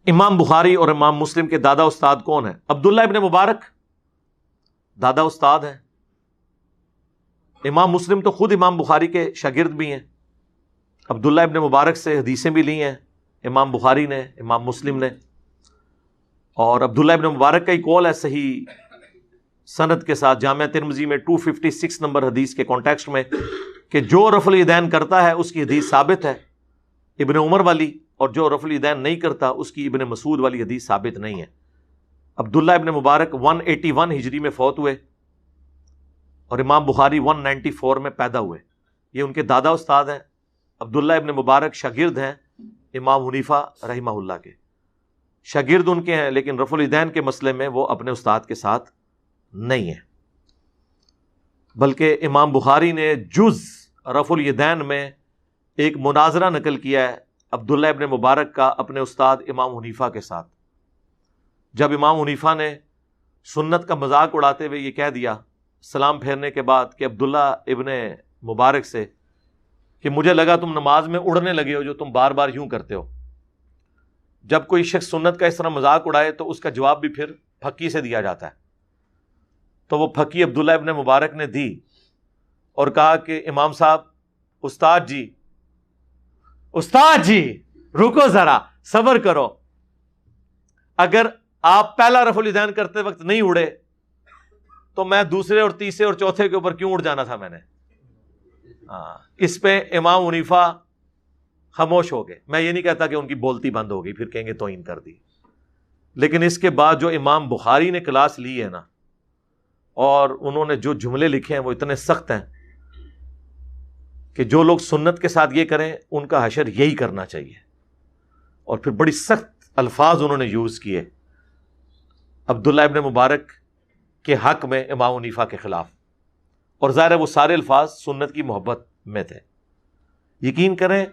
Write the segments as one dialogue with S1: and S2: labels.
S1: امام بخاری اور امام مسلم کے دادا استاد کون ہیں؟ عبداللہ ابن مبارک دادا استاد ہیں. امام مسلم تو خود امام بخاری کے شاگرد بھی ہیں. عبداللہ ابن مبارک سے حدیثیں بھی لی ہیں امام بخاری نے، امام مسلم نے. اور عبداللہ ابن مبارک کا ہی قول ہے صحیح سند کے ساتھ جامعہ ترمذی میں 256 نمبر حدیث کے کانٹیکسٹ میں کہ جو رفع الیدین کرتا ہے اس کی حدیث ثابت ہے ابن عمر والی، اور جو رفع الیدین نہیں کرتا اس کی ابن مسعود والی حدیث ثابت نہیں ہے. عبداللہ ابن مبارک 181 ہجری میں فوت ہوئے اور امام بخاری 194 میں پیدا ہوئے. یہ ان کے دادا استاد ہیں. عبداللہ ابن مبارک شاگرد ہیں امام حنیفہ رحمہ اللہ کے. شاگرد ان کے ہیں لیکن رفع الیدین کے مسئلے میں وہ اپنے استاد کے ساتھ نہیں ہیں. بلکہ امام بخاری نے جز رفع الیدین میں ایک مناظرہ نقل کیا ہے عبداللہ ابن مبارک کا اپنے استاد امام حنیفہ کے ساتھ. جب امام حنیفہ نے سنت کا مذاق اڑاتے ہوئے یہ کہہ دیا سلام پھیرنے کے بعد کہ عبداللہ ابن مبارک سے کہ مجھے لگا تم نماز میں اڑنے لگے ہو جو تم بار بار یوں کرتے ہو. جب کوئی شخص سنت کا اس طرح مذاق اڑائے تو اس کا جواب بھی پھر پھکی سے دیا جاتا ہے. تو وہ پھکی عبداللہ ابن مبارک نے دی اور کہا کہ امام صاحب استاد جی رکو ذرا صبر کرو، اگر آپ پہلا رفع الیدین کرتے وقت نہیں اڑے تو میں دوسرے اور تیسرے اور چوتھے کے اوپر کیوں اڑ جانا تھا میں نے. اس پہ امام حنیفہ خاموش ہو گئے. میں یہ نہیں کہتا کہ ان کی بولتی بند ہو گئی پھر کہیں گے توہین کر دی، لیکن اس کے بعد جو امام بخاری نے کلاس لی ہے نا اور انہوں نے جو جملے لکھے ہیں وہ اتنے سخت ہیں کہ جو لوگ سنت کے ساتھ یہ کریں ان کا حشر یہی کرنا چاہیے. اور پھر بڑی سخت الفاظ انہوں نے یوز کیے عبداللہ ابن مبارک کے حق میں امام حنیفہ کے خلاف، اور ظاہر ہے وہ سارے الفاظ سنت کی محبت میں تھے. یقین کریں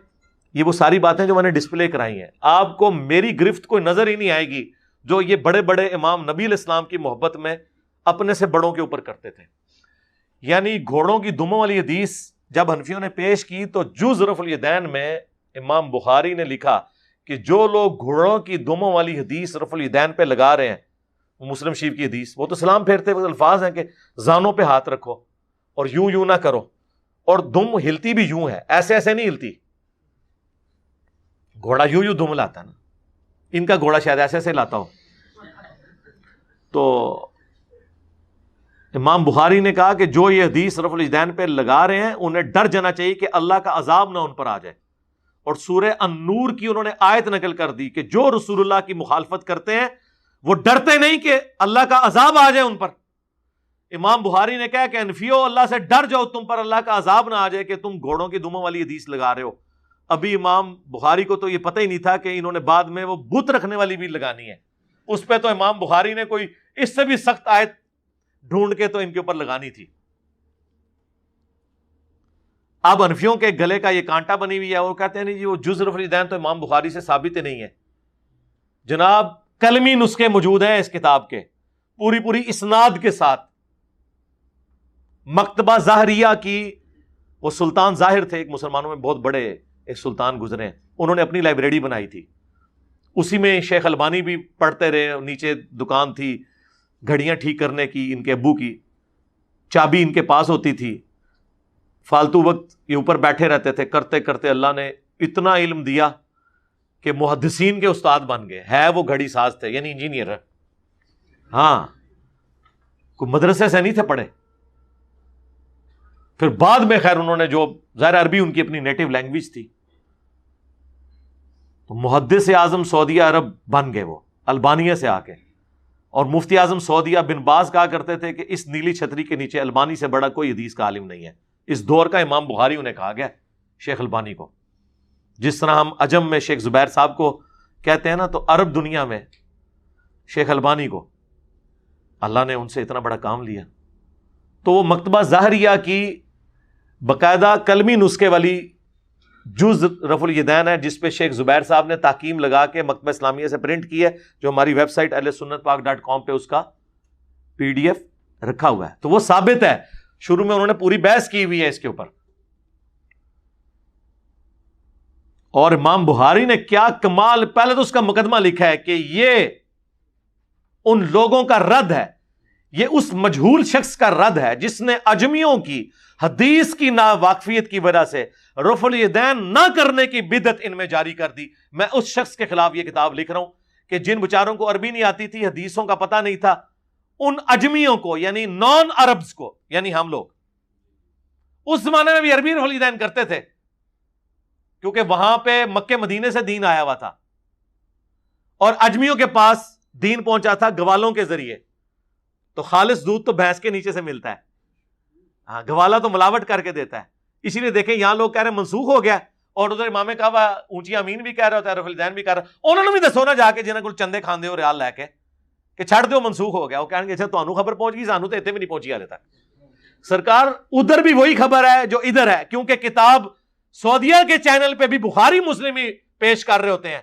S1: یہ وہ ساری باتیں جو میں نے ڈسپلے کرائی ہیں آپ کو میری گرفت کوئی نظر ہی نہیں آئے گی جو یہ بڑے بڑے امام نبی علیہ السلام کی محبت میں اپنے سے بڑوں کے اوپر کرتے تھے. یعنی گھوڑوں کی دموں والی حدیث جب حنفیوں نے پیش کی تو جز رفع الیدین میں امام بخاری نے لکھا کہ جو لوگ گھوڑوں کی دموں والی حدیث رفع الیدین پہ لگا رہے ہیں، وہ مسلم شریف کی حدیث، وہ تو سلام پھیرتے وقت الفاظ ہیں کہ زانوں پہ ہاتھ رکھو اور یوں نہ کرو، اور دم ہلتی بھی یوں ہے، ایسے ایسے نہیں ہلتی. گھوڑا یوں دم لاتا ہے نا، ان کا گھوڑا شاید ایسے ایسے لاتا ہو. تو امام بخاری نے کہا کہ جو یہ حدیث رفع الیدین پہ لگا رہے ہیں انہیں ڈر جانا چاہیے کہ اللہ کا عذاب نہ ان پر آ جائے. اور سورہ النور کی انہوں نے آیت نقل کر دی کہ جو رسول اللہ کی مخالفت کرتے ہیں وہ ڈرتے نہیں کہ اللہ کا عذاب آ جائے ان پر. امام بخاری نے کہا کہ انفیو اللہ سے ڈر جاؤ تم پر اللہ کا عذاب نہ آ جائے کہ تم گھوڑوں کی دموں والی حدیث لگا رہے ہو. ابھی امام بخاری کو تو یہ پتہ ہی نہیں تھا کہ انہوں نے بعد میں وہ بت رکھنے والی بھی لگانی ہے. اس پہ تو امام بخاری نے کوئی اس سے بھی سخت آیت ڈھونڈ کے تو ان کے اوپر لگانی تھی. اب حنفیوں کے گلے کا یہ کانٹا بنی ہوئی ہے، وہ کہتے ہیں نہیں جی وہ جز رفع الیدین تو امام بخاری سے ثابت ہی نہیں ہے. جناب کلمی نسخے موجود ہیں اس کتاب کے پوری اسناد کے ساتھ. مکتبہ ظاہریہ کی، وہ سلطان ظاہر تھے ایک مسلمانوں میں بہت بڑے ایک سلطان گزرے، انہوں نے اپنی لائبریری بنائی تھی، اسی میں شیخ البانی بھی پڑھتے رہے. نیچے دکان تھی گھڑیاں ٹھیک کرنے کی، ان کے ابو کی چابی ان کے پاس ہوتی تھی. فالتو وقت یہ اوپر بیٹھے رہتے تھے، کرتے کرتے اللہ نے اتنا علم دیا کہ محدثین کے استاد بن گئے. ہے وہ گھڑی ساز تھے یعنی انجینئر، ہاں کوئی مدرسے سے نہیں تھے پڑھے. پھر بعد میں خیر انہوں نے جو ظاہر عربی ان کی اپنی نیٹو لینگویج تھی تو محدث اعظم سعودیہ عرب بن گئے وہ البانیہ سے آ کے. اور مفتی اعظم سعودیہ بن باز کہا کرتے تھے کہ اس نیلی چھتری کے نیچے البانی سے بڑا کوئی حدیث کا عالم نہیں ہے. اس دور کا امام بخاری انہیں کہا گیا شیخ البانی کو. جس طرح ہم عجم میں شیخ زبیر صاحب کو کہتے ہیں نا، تو عرب دنیا میں شیخ البانی کو اللہ نے ان سے اتنا بڑا کام لیا. تو وہ مکتبہ ظاہریہ کی باقاعدہ کلمی نسخے والی جز رفع الیدین ہے جس پہ شیخ زبیر صاحب نے تحکیم لگا کے مکتبہ اسلامیہ سے پرنٹ کی ہے، جو ہماری ویب سائٹ ahlsunnatpak.com پہ اس کا PDF رکھا ہوا ہے. تو وہ ثابت ہے، شروع میں انہوں نے پوری بحث کی ہوئی ہے اس کے اوپر. اور امام بخاری نے کیا کمال، پہلے تو اس کا مقدمہ لکھا ہے کہ یہ ان لوگوں کا رد ہے، یہ اس مجہول شخص کا رد ہے جس نے عجمیوں کی حدیث کی ناواقفیت کی وجہ سے رفع الیدین نہ کرنے کی بدعت ان میں جاری کر دی۔ میں اس شخص کے خلاف یہ کتاب لکھ رہا ہوں کہ جن بچاروں کو عربی نہیں آتی تھی، حدیثوں کا پتہ نہیں تھا، ان عجمیوں کو، یعنی نان عربز کو، یعنی ہم لوگ اس زمانے میں بھی عربی رفع الیدین کرتے تھے کیونکہ وہاں پہ مکے مدینے سے دین آیا ہوا تھا اور عجمیوں کے پاس دین پہنچا تھا گوالوں کے ذریعے، تو خالص دودھ تو بھینس کے نیچے سے ملتا ہے، ہاں گوالا تو ملاوٹ کر کے دیتا ہے۔ اسی لیے دیکھیں یہاں لوگ کہہ رہے ہیں منسوخ ہو گیا، اور ادھر امام کعبہ اونچی امین بھی کہہ رہا ہوتا ہے، رفع الیدین بھی کہہ رہا، انہوں نے بھی دسو نا جا کے جنہاں کو چندے کھاندے ہو ریال لے کے کہ چھڑ دیو منسوخ ہو گیا، وہ کہیں گے اچھا تانوں خبر پہنچ گئی، سانوں تو اتنے بھی نہیں پہنچی حالے تک۔ سرکار ادھر بھی وہی خبر ہے جو ادھر ہے، کیونکہ کتاب سعودیہ کے چینل پہ بھی بخاری مسلم ہی پیش کر رہے ہوتے ہیں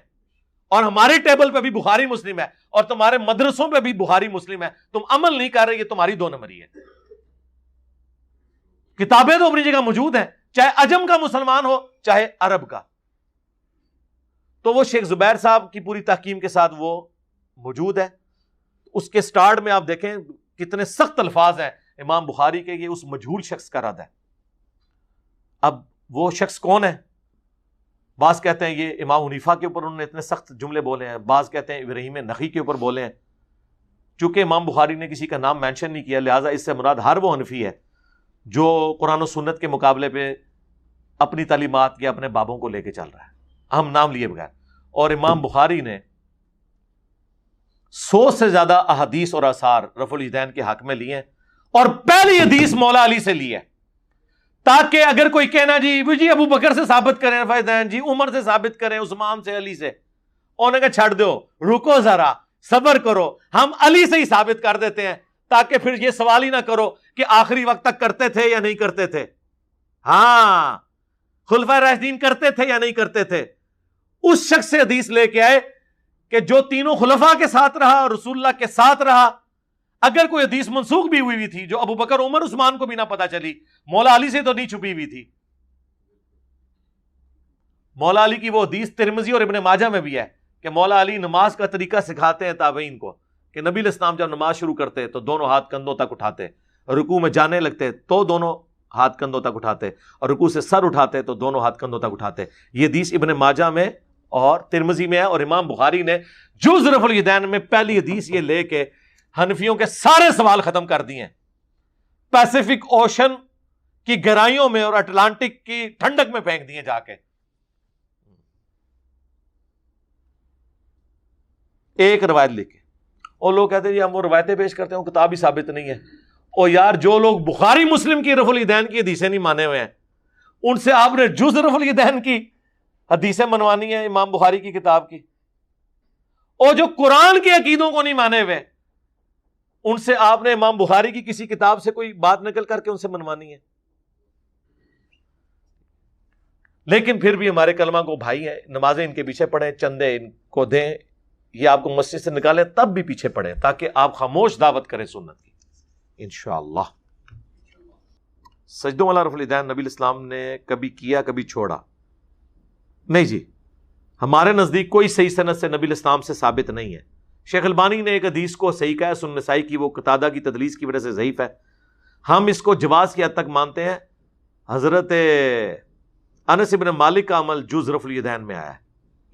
S1: اور ہمارے ٹیبل پہ بھی بخاری مسلم ہے اور تمہارے مدرسوں پہ بھی بخاری مسلم ہے، تم عمل نہیں کر رہے، یہ تمہاری دو نمبری ہے۔ کتابیں تو اپنی جگہ موجود ہیں، چاہے عجم کا مسلمان ہو چاہے عرب کا۔ تو وہ شیخ زبیر صاحب کی پوری تحکیم کے ساتھ وہ موجود ہے۔ اس کے سٹارٹ میں آپ دیکھیں کتنے سخت الفاظ ہیں امام بخاری کے، یہ اس مجہول شخص کا رد ہے۔ اب وہ شخص کون ہے؟ بعض کہتے ہیں یہ امام حنیفہ کے اوپر انہوں نے اتنے سخت جملے بولے ہیں، بعض کہتے ہیں ابراہیم نخعی کے اوپر بولے ہیں۔ چونکہ امام بخاری نے کسی کا نام مینشن نہیں کیا، لہٰذا اس سے مراد ہر وہ حنفی ہے جو قرآن و سنت کے مقابلے پہ اپنی تعلیمات یا اپنے بابوں کو لے کے چل رہا ہے، ہم نام لیے بغیر۔ اور امام بخاری نے 100 سے زیادہ احادیث اور آثار رفع الیدین کے حق میں لیے ہیں، اور پہلی حدیث مولا علی سے لی ہے، تاکہ اگر کوئی کہنا جی ابو بکر سے ثابت کریں رفع الیدین، جی عمر سے ثابت کریں، عثمان سے، علی سے، انہوں نے کہا چھڑ دو، رکو ذرا، صبر کرو، ہم علی سے ہی ثابت کر دیتے ہیں، تاکہ پھر یہ سوال ہی نہ کرو کہ آخری وقت تک کرتے تھے یا نہیں کرتے تھے۔ ہاں خلفائے راشدین کرتے تھے یا نہیں کرتے تھے۔ اس شخص سے حدیث لے کے آئے کہ جو تینوں خلفاء کے ساتھ رہا اور رسول اللہ کے ساتھ رہا، اگر کوئی حدیث منسوخ بھی ہوئی تھی جو ابو بکر عمر عثمان کو بھی نہ پتا چلی، مولا علی سے تو نہیں چھپی ہوئی تھی۔ مولا علی کی وہ حدیث ترمذی اور ابن ماجہ میں بھی ہے کہ مولا علی نماز کا طریقہ سکھاتے ہیں تابعین کو، کہ نبی علیہ السلام جب نماز شروع کرتے تو دونوں ہاتھ کندھوں تک اٹھاتے، رکوع میں جانے لگتے تو دونوں ہاتھ کندھوں تک اٹھاتے، اور رکوع سے سر اٹھاتے تو دونوں ہاتھ کندھوں تک اٹھاتے۔ یہ حدیث ابن ماجہ میں اور ترمذی میں ہے، اور امام بخاری نے جز رفع الیدین میں پہلی حدیث یہ لے کے حنفیوں کے سارے سوال ختم کر دیے ہیں۔ پیسیفک اوشن کی گہرائیوں میں اور اٹلانٹک کی ٹھنڈک میں پھینک دیے جا کے۔ ایک روایت لے کے، اور لوگ کہتے ہیں جی ہم وہ روایتیں پیش کرتے ہیں، وہ کتاب ہی ثابت نہیں ہے۔ اور یار جو لوگ بخاری مسلم کی رفع الیدین کی حدیثیں نہیں مانے ہوئے ہیں، ان سے آپ نے جز رفع الیدین کی حدیثیں منوانی ہیں امام بخاری کی کتاب کی، اور جو قرآن کے عقیدوں کو نہیں مانے ہوئے ان سے آپ نے امام بخاری کی کسی کتاب سے کوئی بات نقل کر کے ان سے منوانی ہے۔ لیکن پھر بھی ہمارے کلمہ کو بھائی ہیں، نمازیں ان کے پیچھے پڑھیں، چندے ان کو دیں، یہ آپ کو مسجد سے نکالیں تب بھی پیچھے پڑھیں، تاکہ آپ خاموش دعوت کریں سنت کی انشاءاللہ۔ سجدوں والا رفع الیدین نبی الاسلام نے کبھی کیا کبھی چھوڑا نہیں جی، ہمارے نزدیک کوئی صحیح سند سے نبی الاسلام سے ثابت نہیں ہے۔ شیخ البانی نے ایک حدیث کو صحیح کہا ہے، سنن نسائی کی، وہ قتادہ کی تدلیس کی وجہ سے ضعیف ہے، ہم اس کو جواز کی حد تک مانتے ہیں۔ حضرت انس بن مالک کا عمل جز رفع الیدین میں آیا ہے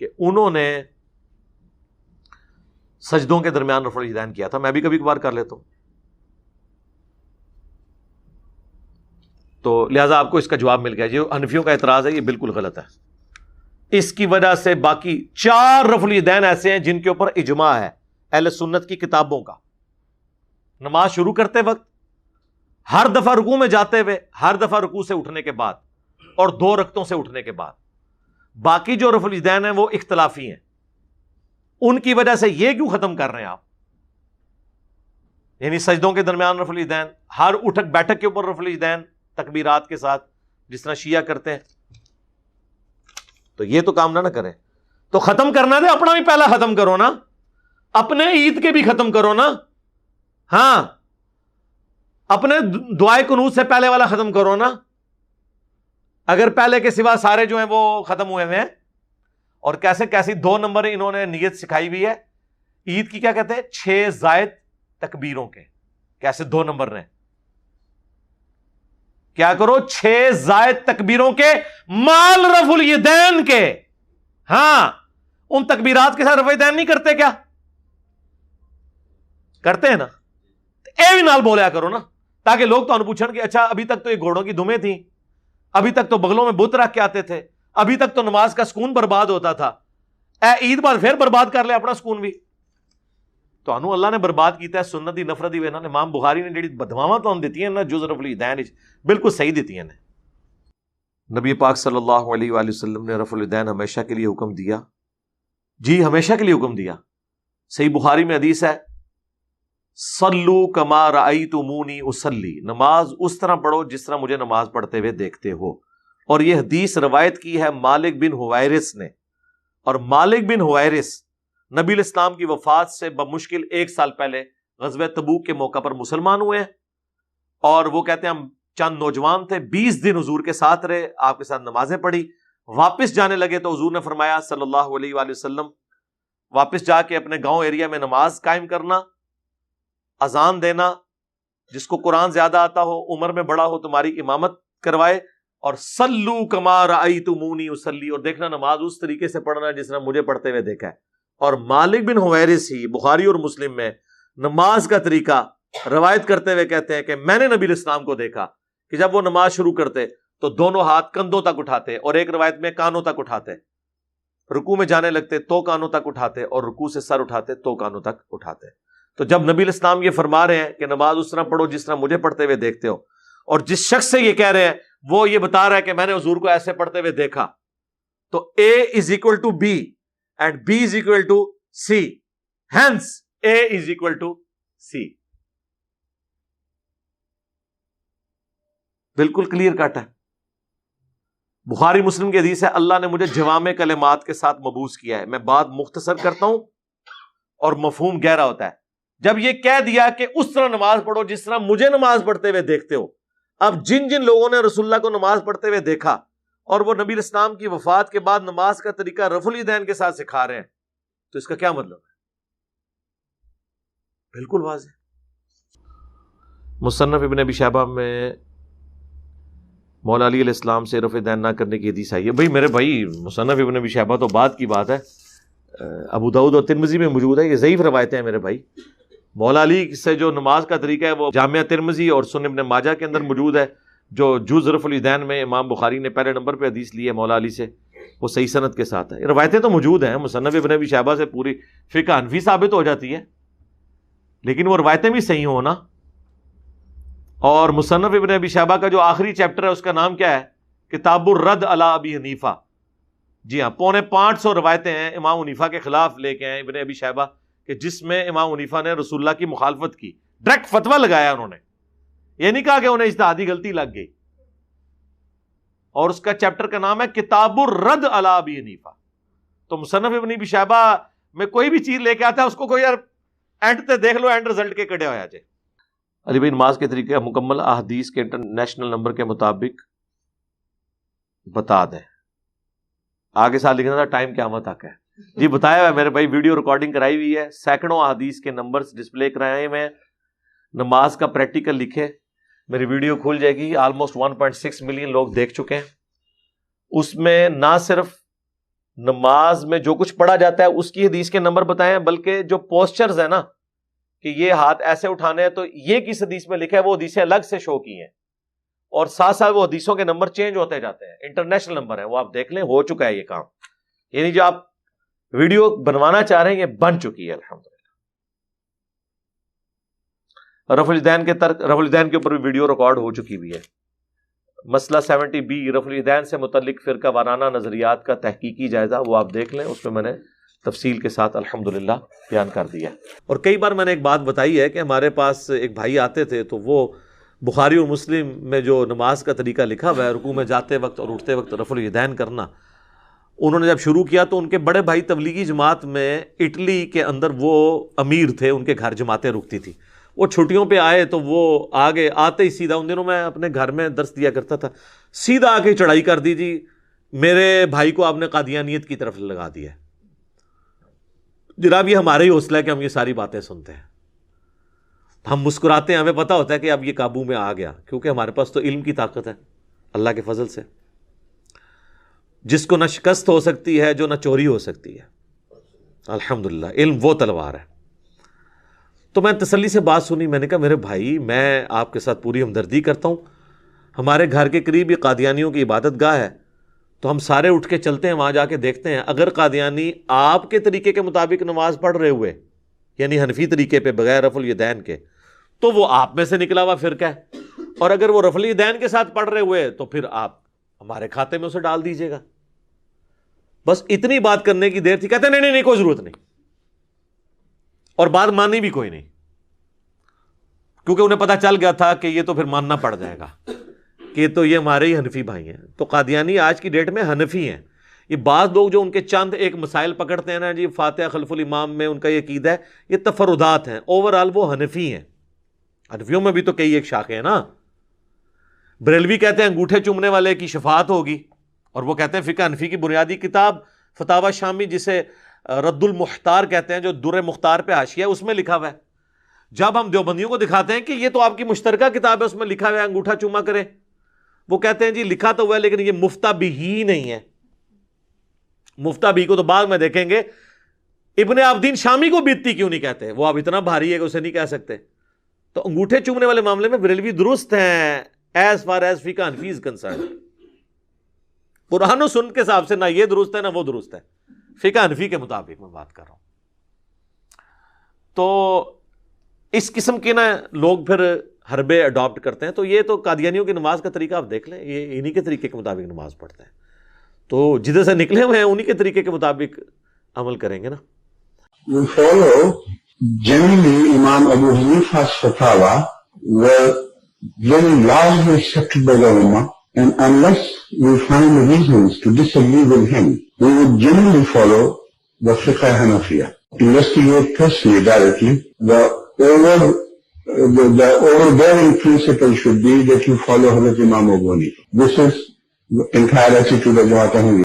S1: کہ انہوں نے سجدوں کے درمیان رفع الیدین کیا تھا، میں بھی کبھی کبھار کر لیتا ہوں، تو لہٰذا آپ کو اس کا جواب مل گیا۔ جو حنفیوں کا اعتراض ہے یہ بالکل غلط ہے۔ اس کی وجہ سے باقی 4 رفع الیدین ایسے ہیں جن کے اوپر اجماع ہے اہل سنت کی کتابوں کا۔ نماز شروع کرتے وقت، ہر دفعہ رکوع میں جاتے ہوئے، ہر دفعہ رکوع سے اٹھنے کے بعد، اور 2 رکعتوں سے اٹھنے کے بعد۔ باقی جو رفع الیدین ہیں وہ اختلافی ہیں، ان کی وجہ سے یہ کیوں ختم کر رہے ہیں آپ؟ یعنی سجدوں کے درمیان رفع الیدین، ہر اٹھک بیٹھک کے اوپر رفع الیدین تکبیرات کے ساتھ، جس طرح شیعہ کرتے ہیں، تو یہ تو کام نہ کریں۔ تو ختم کرنا دے، اپنا بھی پہلا ختم کرو نا، اپنے عید کے بھی ختم کرو نا، ہاں اپنے دعائے قنوت سے پہلے والا ختم کرو نا، اگر پہلے کے سوا سارے جو ہیں وہ ختم ہوئے ہیں اور کیسے کیسی 2 نمبر انہوں نے نیت سکھائی ہوئی ہے عید کی، کیا کہتے ہیں 6 زائد تکبیروں کے. کیسے 2 نمبر نے؟ کیا کرو 6 زائد تکبیروں کے مال رفع الیدین کے. ہاں ان تکبیرات کے ساتھ رفع الیدین نہیں کرتے کیا؟ کرتے ہیں نا. اے بھی نال بولیا کرو نا، تاکہ لوگ تو پوچھن کہ اچھا ابھی تک تو یہ گھوڑوں کی دمیں تھیں، ابھی تک تو بغلوں میں بت رکھ کے آتے تھے، ابھی تک تو نماز کا سکون برباد ہوتا تھا، اے عید بعد پھر برباد کر لے اپنا سکون بھی. تو انو اللہ نے برباد کیتا ہے سنت دی نفرت دی وینا. امام بخاری نے جڑی بدواواں تو دیتی ہیں نا جز رفع الیدین بالکل صحیح دیتی ہیں. نبی پاک صلی اللہ علیہ وآلہ وسلم نے رفع الیدین ہمیشہ کے لیے حکم دیا. جی ہمیشہ کے لیے حکم دیا. صحیح بخاری میں حدیث ہے صلو کما رأیتمونی اصلی، نماز اس طرح پڑھو جس طرح مجھے نماز پڑھتے ہوئے دیکھتے ہو. اور یہ حدیث روایت کی ہے مالک بن حویرث نے. اور مالک بن حویرث نبی الاسلام کی وفات سے بمشکل 1 سال پہلے غزوہ تبوک کے موقع پر مسلمان ہوئے ہیں. اور وہ کہتے ہیں ہم چند نوجوان تھے، 20 دن حضور کے ساتھ رہے، آپ کے ساتھ نمازیں پڑھی. واپس جانے لگے تو حضور نے فرمایا صلی اللہ علیہ وآلہ وسلم واپس جا کے اپنے گاؤں ایریا میں نماز قائم کرنا، اذان دینا، جس کو قرآن زیادہ آتا ہو، عمر میں بڑا ہو، تمہاری امامت کروائے، اور صلو کما رأیتمونی اصلی، اور دیکھنا نماز اس طریقے سے پڑھنا جس طرح مجھے پڑھتے ہوئے دیکھا ہے. اور مالک بن حویرث ہی بخاری اور مسلم میں نماز کا طریقہ روایت کرتے ہوئے کہتے ہیں کہ میں نے نبی الاسلام کو دیکھا کہ جب وہ نماز شروع کرتے تو دونوں ہاتھ کندھوں تک اٹھاتے، اور ایک روایت میں کانوں تک اٹھاتے. رکوع میں جانے لگتے تو کانوں تک اٹھاتے، اور رکوع سے سر اٹھاتے تو کانوں تک اٹھاتے. تو جب نبی الاسلام یہ فرما رہے ہیں کہ نماز اس طرح پڑھو جس طرح مجھے پڑھتے ہوئے دیکھتے ہو، اور جس شخص سے یہ کہہ رہے ہیں وہ یہ بتا رہا ہے کہ میں نے حضور کو ایسے پڑھتے ہوئے دیکھا، تو A is equal to B and B is equal to C, hence A is equal to C. بالکل کلیئر کٹ ہے. بخاری مسلم کی حدیث ہے اللہ نے مجھے جوامع کلمات کے ساتھ مبعوث کیا ہے. میں بات مختصر کرتا ہوں اور مفہوم گہرا ہوتا ہے. جب یہ کہہ دیا کہ اس طرح نماز پڑھو جس طرح مجھے نماز پڑھتے ہوئے دیکھتے ہو، اب جن جن لوگوں نے رسول اللہ کو نماز پڑھتے ہوئے دیکھا اور وہ نبی الاسلام کی وفات کے بعد نماز کا طریقہ رفع الیدین کے ساتھ سکھا رہے ہیں، تو اس کا کیا مطلب ہے؟ بالکل واضح. مصنف ابن ابی شیبہ میں مولا علی علیہ السلام سے رفع الیدین نہ کرنے کی حدیث آئی ہے. بھائی میرے بھائی مصنف ابن ابی شیبہ تو بعد کی بات ہے، ابو داؤد اور ترمذی میں موجود ہے. یہ ضعیف روایتیں ہیں میرے بھائی. مولا علی سے جو نماز کا طریقہ ہے وہ جامعہ ترمذی اور سنن ابن ماجہ کے اندر موجود ہے، جو جز رفع الیدین میں امام بخاری نے پہلے نمبر پہ حدیث لی ہے مولا علی سے، وہ صحیح سند کے ساتھ ہے. روایتیں تو موجود ہیں، مصنف ابن ابی شیبہ سے پوری فقہ حنفی ثابت ہو جاتی ہے، لیکن وہ روایتیں بھی صحیح ہوں نا. اور مصنف ابن ابی شیبہ کا جو آخری چیپٹر ہے اس کا نام کیا ہے؟ کتاب الرد علی ابی حنیفہ. جی ہاں، 550 روایتیں ہیں امام حنیفہ کے خلاف لے کے ہیں ابن ابی شیبہ، کہ جس میں امام حنیفہ نے رسول اللہ کی مخالفت کی، ڈائریکٹ فتویٰ لگایا انہوں نے. یہ نہیں کہا کہ انہیں اجتہادی غلطی لگ گئی. اور اس کا چیپٹر کا نام ہے کتاب الرد علی ابی حنیفہ. تو مصنف ابن ابی شیبہ میں کوئی بھی چیز لے کے آتا ہے اس کو کوئی یار اینڈ تے دیکھ لو، اینڈ رزلٹ کے کڑے ہو جائے. علی بھائی نماز کے طریقے مکمل احادیث کے انٹرنیشنل نمبر کے مطابق بتا دیں. آگے ساتھ لکھنا تھا ٹائم قیامت تک ہے. جی بتایا ہے میرے بھائی، ویڈیو ریکارڈنگ کرائی ہوئی ہے، سینکڑوں احادیث کے نمبرز ڈسپلے کرائے ہوئے ہیں. نماز کا پریکٹیکل لکھے، میری ویڈیو کھل جائے گی. آلموسٹ 1.6 ملین لوگ دیکھ چکے ہیں. اس میں نہ صرف نماز میں جو کچھ پڑھا جاتا ہے اس کی حدیث کے نمبر بتائے ہیں، بلکہ جو پوسچرز ہیں نا کہ یہ ہاتھ ایسے اٹھانے ہیں تو یہ کس حدیث میں لکھا ہے وہ حدیثیں الگ سے شو کی ہیں، اور ساتھ ساتھ وہ حدیثوں کے نمبر چینج ہوتے جاتے ہیں. انٹرنیشنل نمبر ہے وہ، آپ دیکھ لیں، ہو چکا ہے یہ کام. یعنی جو آپ ویڈیو بنوانا چاہ رہے ہیں یہ بن چکی ہے الحمدللہ. رفع الیدین کے اوپر بھی ویڈیو ریکارڈ ہو چکی بھی ہے. مسئلہ 70B رفع الیدین سے متعلق فرقہ وارانہ نظریات کا تحقیقی جائزہ، وہ آپ دیکھ لیں، اس میں میں نے تفصیل کے ساتھ الحمدللہ بیان کر دیا. اور کئی بار میں نے ایک بات بتائی ہے کہ ہمارے پاس ایک بھائی آتے تھے تو وہ بخاری اور مسلم میں جو نماز کا طریقہ لکھا ہوا ہے رکوع میں جاتے وقت اور اٹھتے وقت رفع الیدین کرنا، انہوں نے جب شروع کیا تو ان کے بڑے بھائی تبلیغی جماعت میں اٹلی کے اندر وہ امیر تھے، ان کے گھر جماعتیں رکتی تھی. وہ چھٹیوں پہ آئے تو وہ آگے آتے ہی سیدھا، ان دنوں میں اپنے گھر میں درس دیا کرتا تھا، سیدھا آ کے چڑھائی کر دی جی میرے بھائی کو آپ نے قادیانیت کی طرف لگا دیا ہے. جناب یہ ہمارا ہی حوصلہ ہے کہ ہم یہ ساری باتیں سنتے ہیں, ہم مسکراتے ہیں, ہمیں پتا ہوتا ہے کہ اب یہ قابو میں آ گیا, کیونکہ ہمارے پاس تو علم کی طاقت ہے اللہ کے فضل سے, جس کو نہ شکست ہو سکتی ہے, جو نہ چوری ہو سکتی ہے. الحمدللہ علم وہ تلوار ہے. تو میں تسلی سے بات سنی, میں نے کہا میرے بھائی میں آپ کے ساتھ پوری ہمدردی کرتا ہوں, ہمارے گھر کے قریب یہ قادیانیوں کی عبادت گاہ ہے, تو ہم سارے اٹھ کے چلتے ہیں وہاں جا کے دیکھتے ہیں, اگر قادیانی آپ کے طریقے کے مطابق نماز پڑھ رہے ہوئے, یعنی حنفی طریقے پہ بغیر رفع الیدین کے, تو وہ آپ میں سے نکلا ہوا فرقہ ہے, اور اگر وہ رفع الیدین کے ساتھ پڑھ رہے ہوئے تو پھر آپ ہمارے کھاتے میں اسے ڈال دیجیے گا. بس اتنی بات کرنے کی دیر تھی. کہتے ہیں نہیں کوئی ضرورت نہیں, اور بات مانی بھی کوئی نہیں, کیونکہ انہیں پتا چل گیا تھا کہ یہ تو پھر ماننا پڑ جائے گا کہ تو یہ ہمارے ہی حنفی بھائی ہیں. تو قادیانی آج کی ڈیٹ میں حنفی ہیں. یہ بعض لوگ جو ان کے چند ایک مسائل پکڑتے ہیں نا جی, فاتحہ خلف الامام میں ان کا یہ عقیدہ ہے, یہ تفردات ہیں, اوورآل وہ حنفی ہیں. حنفیوں میں بھی تو کئی ایک شاخیں ہیں نا. بریلوی کہتے ہیں انگوٹھے چومنے والے کی شفاعت ہوگی, اور وہ کہتے ہیں فقہ حنفی کی بنیادی کتاب فتاوی شامی, جسے رد المختار کہتے ہیں, جو در مختار پہ حاشیہ ہے, اس میں لکھا ہوا ہے. جب ہم دیوبندیوں کو دکھاتے ہیں کہ یہ تو آپ کی مشترکہ کتاب ہے, اس میں لکھا ہوا ہے انگوٹھا چوما کریں, وہ کہتے ہیں جی لکھا تو ہوا ہے لیکن یہ مفتہ بھی ہی نہیں ہے. مفتہ بھی کو تو بعد میں دیکھیں گے ابن عابدین شامی کو بیتتی کیوں نہیں کہتے, وہ اب اتنا بھاری ہے کہ اسے نہیں کہہ سکتے. تو انگوٹھے چومنے والے معاملے میں بریلوی درست ہیں ایز فار ایز فقہ حنفی از کنسرن. قرآن و سنت کے حساب سے نہ یہ درست ہے نہ وہ درست ہے, فقہ حنفی کے مطابق میں بات کر رہا ہوں. تو اس قسم کے نا لوگ پھر حربے اڈاپٹ کرتے ہیں. تو یہ تو قادیانیوں کی نماز کا طریقہ آپ دیکھ لیں, یہ انہی کے طریقے کے مطابق نماز پڑھتے ہیں. تو جدھر سے نکلے ہوئے ہیں انہی کے طریقے کے مطابق عمل کریں گے نا.
S2: We follow generally Imam Abu Hanifa's fatwa were very largely accepted by the Ummah, and unless we find reasons to disagree with him, we would generally follow the Fiqh Hanafiya. Investigate personally, directly. The overbearing principle should be that you follow Hazrat Imam Abu Hanifa. This is the entire attitude of Jamaat Ahmadiyya.